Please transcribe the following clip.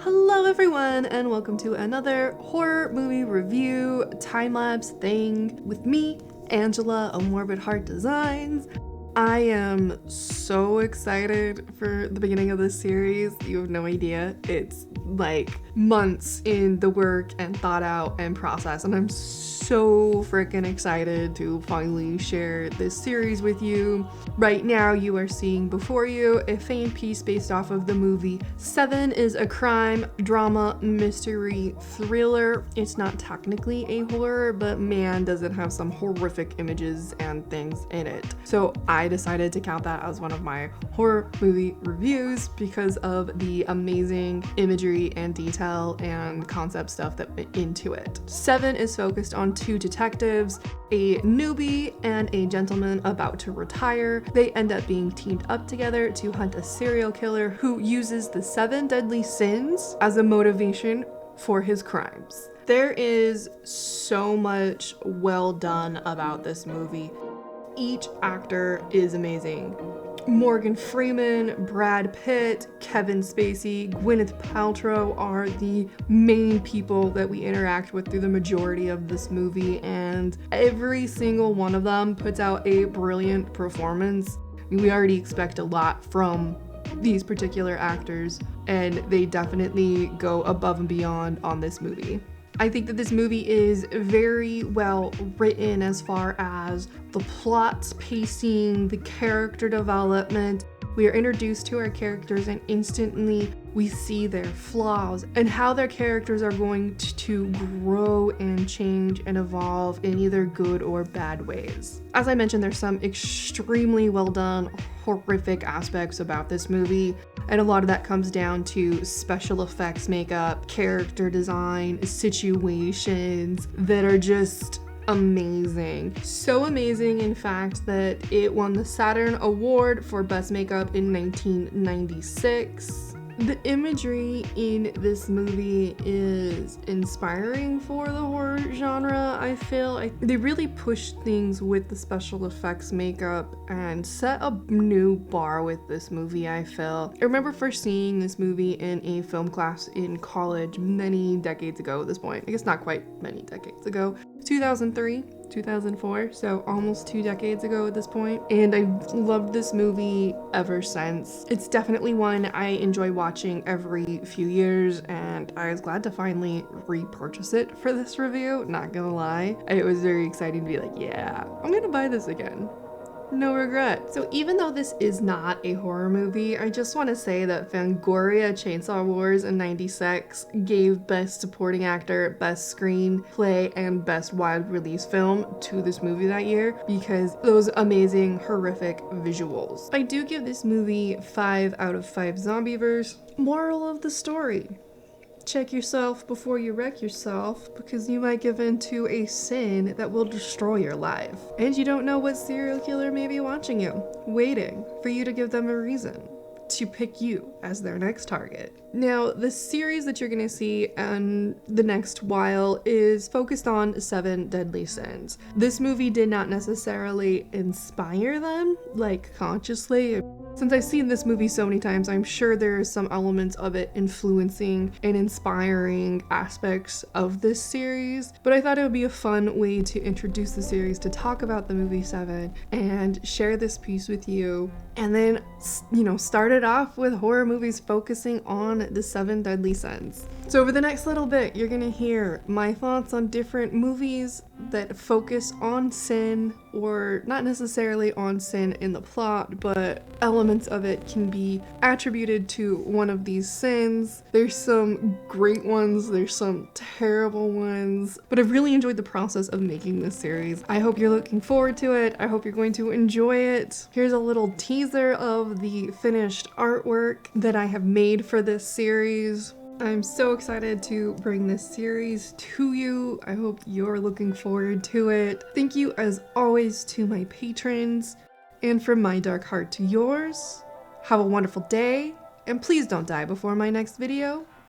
Hello everyone and welcome to another horror movie review time-lapse thing with me, Angela of Morbid Heart Designs. I am so excited for the beginning of this series. You have no idea. It's like months in the work and thought out and process, and I'm so freaking excited to finally share this series with you. Right now you are seeing before you a fan piece based off of the movie Se7ev is a crime, drama, mystery, thriller. It's not technically a horror, but man does it have some horrific images and things in it. So I decided to count that as one of my horror movie reviews because of the amazing imagery and detail and concept stuff that went into it. Se7ev is focused on two detectives, a newbie and a gentleman about to retire. They end up being teamed up together to hunt a serial killer who uses the 7 deadly sins as a motivation for his crimes. There is so much well done about this movie. Each actor is amazing. Morgan Freeman, Brad Pitt, Kevin Spacey, Gwyneth Paltrow are the main people that we interact with through the majority of this movie, and every single one of them puts out a brilliant performance. We already expect a lot from these particular actors, and they definitely go above and beyond on this movie. I think that this movie is very well written as far as the plot, pacing, the character development. We are introduced to our characters and instantly we see their flaws and how their characters are going to grow and change and evolve in either good or bad ways. As I mentioned, there's some extremely well done, horrific aspects about this movie, and a lot of that comes down to special effects, makeup, character design, situations that are just amazing. So amazing, in fact, that it won the Saturn Award for Best Makeup in 1996. The imagery in this movie is inspiring for the horror genre, I feel. They really pushed things with the special effects makeup and set a new bar with this movie, I feel. I remember first seeing this movie in a film class in college many decades ago at this point. I guess not quite many decades ago. 2003, 2004, so almost 2 decades ago at this point, and I've loved this movie ever since. It's definitely one I enjoy watching every few years, and I was glad to finally repurchase it for this review, not gonna lie. It was very exciting to be like, yeah, I'm gonna buy this again. No regret. So even though this is not a horror movie, I just want to say that Fangoria Chainsaw Wars in '96 gave Best Supporting Actor, Best Screenplay, and Best Wide Release Film to this movie that year because those amazing, horrific visuals. I do give this movie 5 out of 5 Zombievers. Moral of the story: check yourself before you wreck yourself, because you might give in to a sin that will destroy your life. And you don't know what serial killer may be watching you, waiting for you to give them a reason to pick you as their next target. Now, the series that you're gonna see in the next while is focused on 7 deadly sins. This movie did not necessarily inspire them, like consciously. Since I've seen this movie so many times, I'm sure there are some elements of it influencing and inspiring aspects of this series, but I thought it would be a fun way to introduce the series, to talk about the movie 7 and share this piece with you, and then, start it off with horror movies focusing on the 7 deadly sins. So over the next little bit, you're gonna hear my thoughts on different movies that focus on sin, or not necessarily on sin in the plot, but elements of it can be attributed to one of these sins. There's some great ones, there's some terrible ones, but I've really enjoyed the process of making this series. I hope you're looking forward to it. I hope you're going to enjoy it. Here's a little teaser of the finished artwork that I have made for this series. I'm so excited to bring this series to you. I hope you're looking forward to it. Thank you as always to my patrons, and from my dark heart to yours, have a wonderful day, and please don't die before my next video.